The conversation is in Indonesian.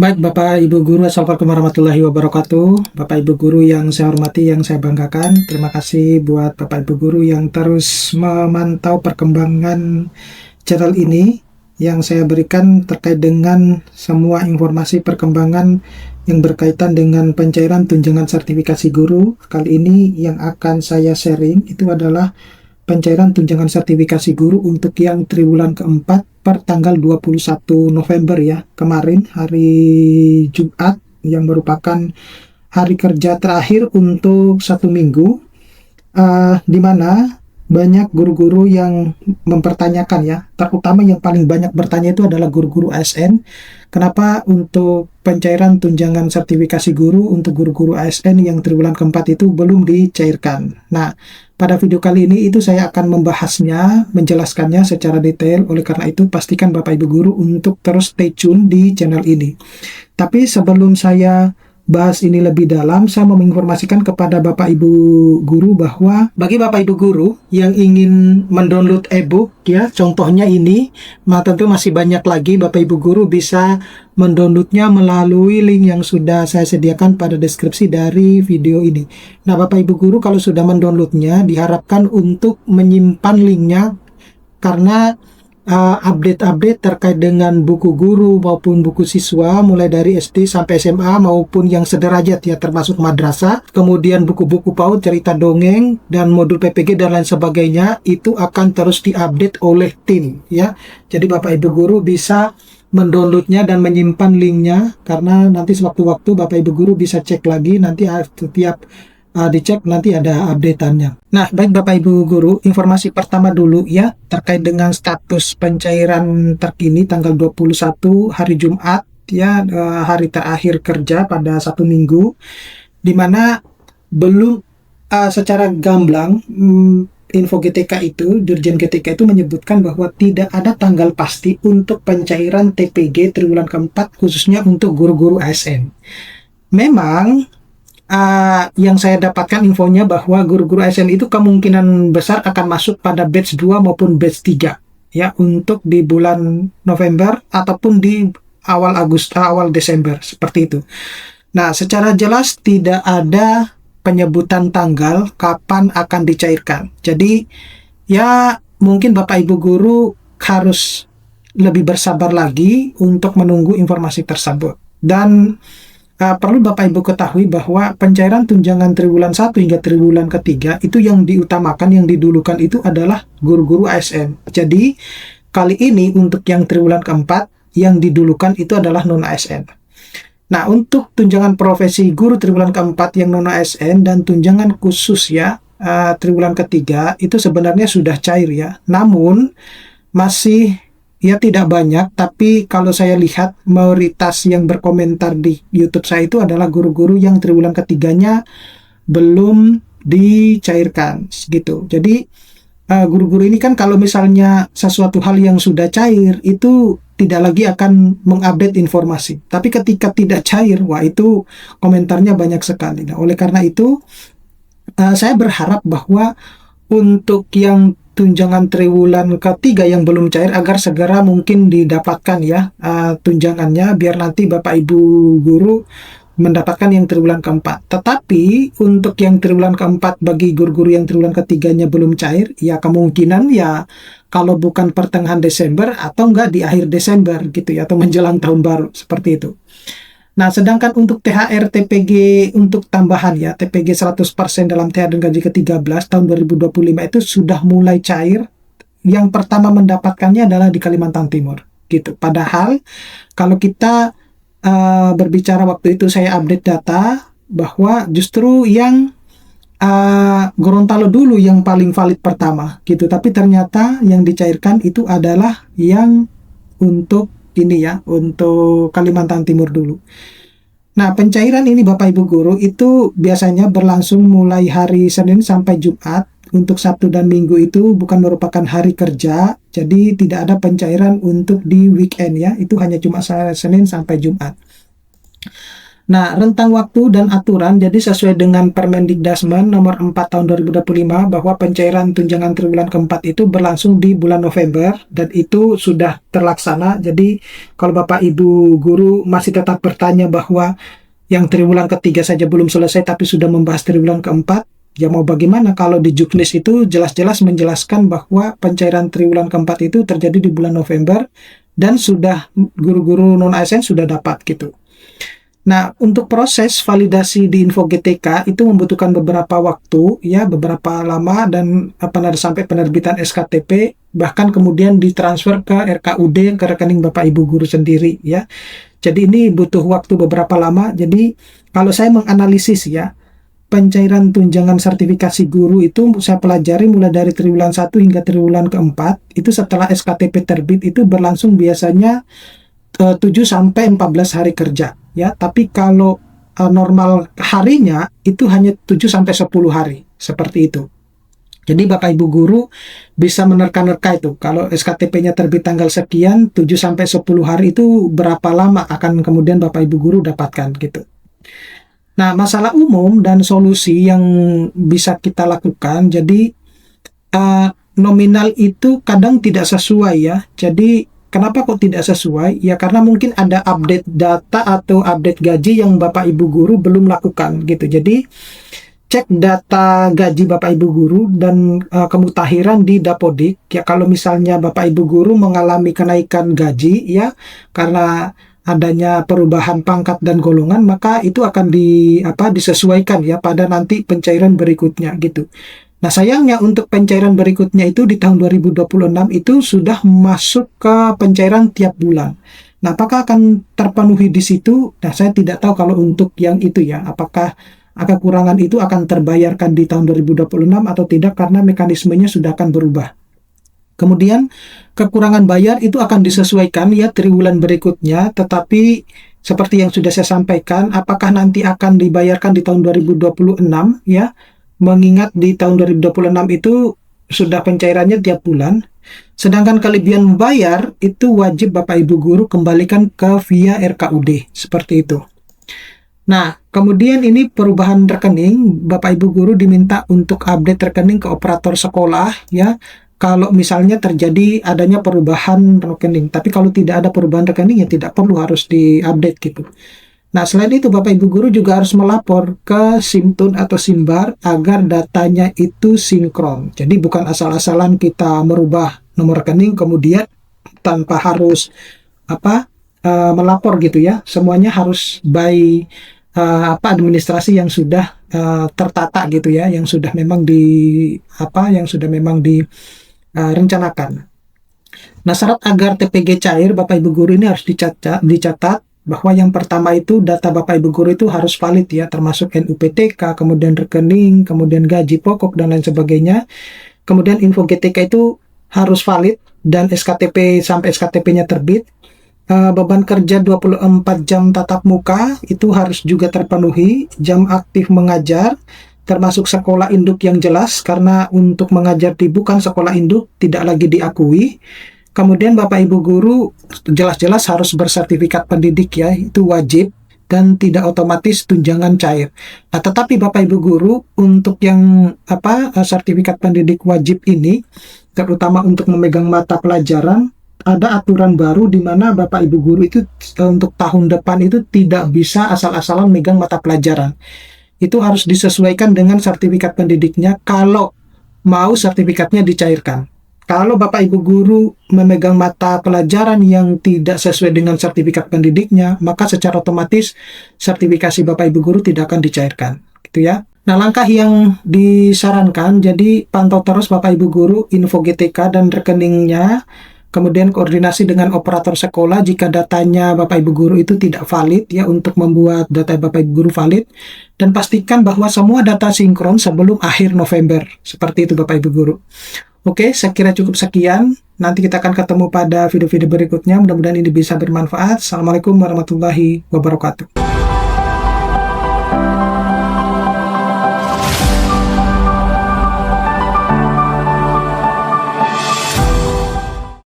Baik, Bapak Ibu Guru, Assalamualaikum warahmatullahi wabarakatuh. Bapak Ibu Guru yang saya hormati, yang saya banggakan, terima kasih buat Bapak Ibu Guru yang terus memantau perkembangan channel ini yang saya berikan terkait dengan semua informasi perkembangan yang berkaitan dengan pencairan tunjangan sertifikasi guru. Kali ini yang akan saya sharing itu adalah pencairan tunjangan sertifikasi guru untuk yang triwulan keempat per tanggal 21 November ya, kemarin hari Jumat, yang merupakan hari kerja terakhir untuk satu minggu, di mana banyak guru-guru yang mempertanyakan ya, terutama yang paling banyak bertanya itu adalah guru-guru ASN. Kenapa untuk pencairan tunjangan sertifikasi guru untuk guru-guru ASN yang triwulan keempat itu belum dicairkan? Nah, pada video kali ini itu saya akan membahasnya, menjelaskannya secara detail. Oleh karena itu, pastikan Bapak Ibu Guru untuk terus stay tune di channel ini. Tapi sebelum saya bahas ini lebih dalam, saya mau menginformasikan kepada Bapak Ibu Guru bahwa bagi Bapak Ibu Guru yang ingin mendownload e-book ya, contohnya ini, tentu masih banyak lagi. Bapak Ibu Guru bisa mendownloadnya melalui link yang sudah saya sediakan pada deskripsi dari video ini. Nah, Bapak Ibu Guru kalau sudah mendownloadnya, diharapkan untuk menyimpan linknya, karena update-update terkait dengan buku guru maupun buku siswa mulai dari SD sampai SMA maupun yang sederajat ya, termasuk madrasah, kemudian buku-buku PAUD, cerita dongeng, dan modul PPG dan lain sebagainya, itu akan terus diupdate oleh tim ya. Jadi Bapak Ibu Guru bisa mendownloadnya dan menyimpan linknya, karena nanti sewaktu-waktu Bapak Ibu Guru bisa cek lagi, nanti setiap dicek nanti ada updateannya. Nah, baik Bapak Ibu Guru, informasi pertama dulu ya, terkait dengan status pencairan terkini tanggal 21 hari Jumat ya, hari terakhir kerja pada satu minggu, dimana belum secara gamblang info GTK itu, Dirjen GTK itu menyebutkan bahwa tidak ada tanggal pasti untuk pencairan TPG triwulan keempat khususnya untuk guru-guru ASN. Memang yang saya dapatkan infonya bahwa guru-guru ASN itu kemungkinan besar akan masuk pada batch 2 maupun batch 3 ya, untuk di bulan November ataupun di awal Desember, seperti itu. Nah, secara jelas tidak ada penyebutan tanggal kapan akan dicairkan. Jadi ya, mungkin Bapak Ibu Guru harus lebih bersabar lagi untuk menunggu informasi tersebut. Dan perlu Bapak Ibu ketahui bahwa pencairan tunjangan triwulan 1 hingga triwulan ketiga itu yang diutamakan, yang didulukan itu adalah guru-guru ASN. Jadi kali ini untuk yang triwulan keempat yang didulukan itu adalah non-ASN. Nah, untuk tunjangan profesi guru triwulan keempat yang non-ASN dan tunjangan khusus ya, triwulan ketiga itu sebenarnya sudah cair ya. Namun masih ya tidak banyak, tapi kalau saya lihat mayoritas yang berkomentar di YouTube saya itu adalah guru-guru yang triwulan ketiganya belum dicairkan gitu. Jadi guru-guru ini kan kalau misalnya sesuatu hal yang sudah cair itu tidak lagi akan mengupdate informasi. Tapi ketika tidak cair, wah itu komentarnya banyak sekali. Nah, oleh karena itu saya berharap bahwa untuk yang tunjangan triwulan ketiga yang belum cair agar segera mungkin didapatkan ya tunjangannya, biar nanti Bapak Ibu Guru mendapatkan yang triwulan keempat. Tetapi untuk yang triwulan keempat bagi guru-guru yang triwulan ketiganya belum cair, ya kemungkinan ya kalau bukan pertengahan Desember atau enggak di akhir Desember gitu ya, atau menjelang tahun baru, seperti itu. Nah, sedangkan untuk THR TPG untuk tambahan ya, TPG 100% dalam THR dan gaji ke-13 tahun 2025 itu sudah mulai cair. Yang pertama mendapatkannya adalah di Kalimantan Timur gitu. Padahal kalau kita berbicara waktu itu saya update data bahwa justru yang Gorontalo dulu yang paling valid pertama gitu, tapi ternyata yang dicairkan itu adalah yang untuk ini ya, untuk Kalimantan Timur dulu. Nah, pencairan ini Bapak Ibu Guru itu biasanya berlangsung mulai hari Senin sampai Jumat. Untuk Sabtu dan Minggu itu bukan merupakan hari kerja, jadi tidak ada pencairan untuk di weekend ya, itu hanya cuma Senin sampai Jumat. Nah, rentang waktu dan aturan jadi sesuai dengan Permendikdasmen nomor 4 tahun 2025 bahwa pencairan tunjangan triwulan keempat itu berlangsung di bulan November dan itu sudah terlaksana. Jadi kalau Bapak Ibu guru masih tetap bertanya bahwa yang triwulan ketiga saja belum selesai tapi sudah membahas triwulan keempat, ya mau bagaimana kalau di Juknis itu jelas-jelas menjelaskan bahwa pencairan triwulan keempat itu terjadi di bulan November dan sudah guru-guru non-ASN sudah dapat gitu. Nah, untuk proses validasi di Info GTK itu membutuhkan beberapa waktu, ya, beberapa lama dan sampai penerbitan SKTP, bahkan kemudian ditransfer ke RKUD ke rekening Bapak Ibu guru sendiri, ya. Jadi ini butuh waktu beberapa lama. Jadi kalau saya menganalisis ya, pencairan tunjangan sertifikasi guru itu saya pelajari mulai dari triwulan 1 hingga triwulan keempat, itu setelah SKTP terbit itu berlangsung biasanya 7 sampai 14 hari kerja ya, tapi kalau normal harinya itu hanya 7 sampai 10 hari seperti itu. Jadi Bapak Ibu guru bisa menerka-nerka itu kalau SKTP-nya terbit tanggal sekian, 7 sampai 10 hari itu berapa lama akan kemudian Bapak Ibu guru dapatkan gitu. Nah, masalah umum dan solusi yang bisa kita lakukan, jadi nominal itu kadang tidak sesuai ya. Jadi kenapa kok tidak sesuai? Ya karena mungkin ada update data atau update gaji yang Bapak Ibu guru belum lakukan gitu. Jadi cek data gaji Bapak Ibu guru dan kemutahiran di Dapodik. Ya kalau misalnya Bapak Ibu guru mengalami kenaikan gaji ya karena adanya perubahan pangkat dan golongan, maka itu akan disesuaikan ya pada nanti pencairan berikutnya gitu. Nah, sayangnya untuk pencairan berikutnya itu di tahun 2026 itu sudah masuk ke pencairan tiap bulan. Nah, apakah akan terpenuhi di situ? Nah, saya tidak tahu kalau untuk yang itu ya, apakah kekurangan itu akan terbayarkan di tahun 2026 atau tidak karena mekanismenya sudah akan berubah. Kemudian kekurangan bayar itu akan disesuaikan ya triwulan berikutnya, tetapi seperti yang sudah saya sampaikan, apakah nanti akan dibayarkan di tahun 2026 ya? Mengingat di tahun 2026 itu sudah pencairannya tiap bulan, sedangkan kelebihan bayar itu wajib Bapak Ibu guru kembalikan ke via RKUD, seperti itu. Nah, kemudian ini perubahan rekening, Bapak Ibu guru diminta untuk update rekening ke operator sekolah ya, kalau misalnya terjadi adanya perubahan rekening. Tapi kalau tidak ada perubahan rekening ya tidak perlu harus diupdate gitu. Nah, selain itu Bapak Ibu guru juga harus melapor ke Simtun atau Simbar agar datanya itu sinkron. Jadi bukan asal-asalan kita merubah nomor rekening kemudian tanpa harus melapor gitu ya. Semuanya harus by administrasi yang sudah tertata gitu ya, yang sudah memang direncanakan. Nah, syarat agar TPG cair Bapak Ibu guru ini harus dicatat bahwa yang pertama itu data Bapak Ibu guru itu harus valid ya, termasuk NUPTK, kemudian rekening, kemudian gaji pokok dan lain sebagainya. Kemudian info GTK itu harus valid dan SKTP sampai SKTP-nya terbit. Beban kerja 24 jam tatap muka itu harus juga terpenuhi. Jam aktif mengajar termasuk sekolah induk yang jelas, karena untuk mengajar di bukan sekolah induk tidak lagi diakui. Kemudian Bapak Ibu guru jelas-jelas harus bersertifikat pendidik ya, itu wajib dan tidak otomatis tunjangan cair. Nah, tetapi Bapak Ibu guru untuk yang sertifikat pendidik wajib ini, terutama untuk memegang mata pelajaran, ada aturan baru di mana Bapak Ibu guru itu untuk tahun depan itu tidak bisa asal-asalan megang mata pelajaran. Itu harus disesuaikan dengan sertifikat pendidiknya kalau mau sertifikatnya dicairkan. Kalau Bapak Ibu guru memegang mata pelajaran yang tidak sesuai dengan sertifikat pendidiknya, maka secara otomatis sertifikasi Bapak Ibu guru tidak akan dicairkan, gitu ya. Nah, langkah yang disarankan, jadi pantau terus Bapak Ibu guru info GTK dan rekeningnya, kemudian koordinasi dengan operator sekolah jika datanya Bapak Ibu guru itu tidak valid ya, untuk membuat data Bapak Ibu guru valid, dan pastikan bahwa semua data sinkron sebelum akhir November. Seperti itu Bapak Ibu guru. Oke, saya kira cukup sekian. Nanti kita akan ketemu pada video-video berikutnya. Mudah-mudahan ini bisa bermanfaat. Assalamualaikum warahmatullahi wabarakatuh.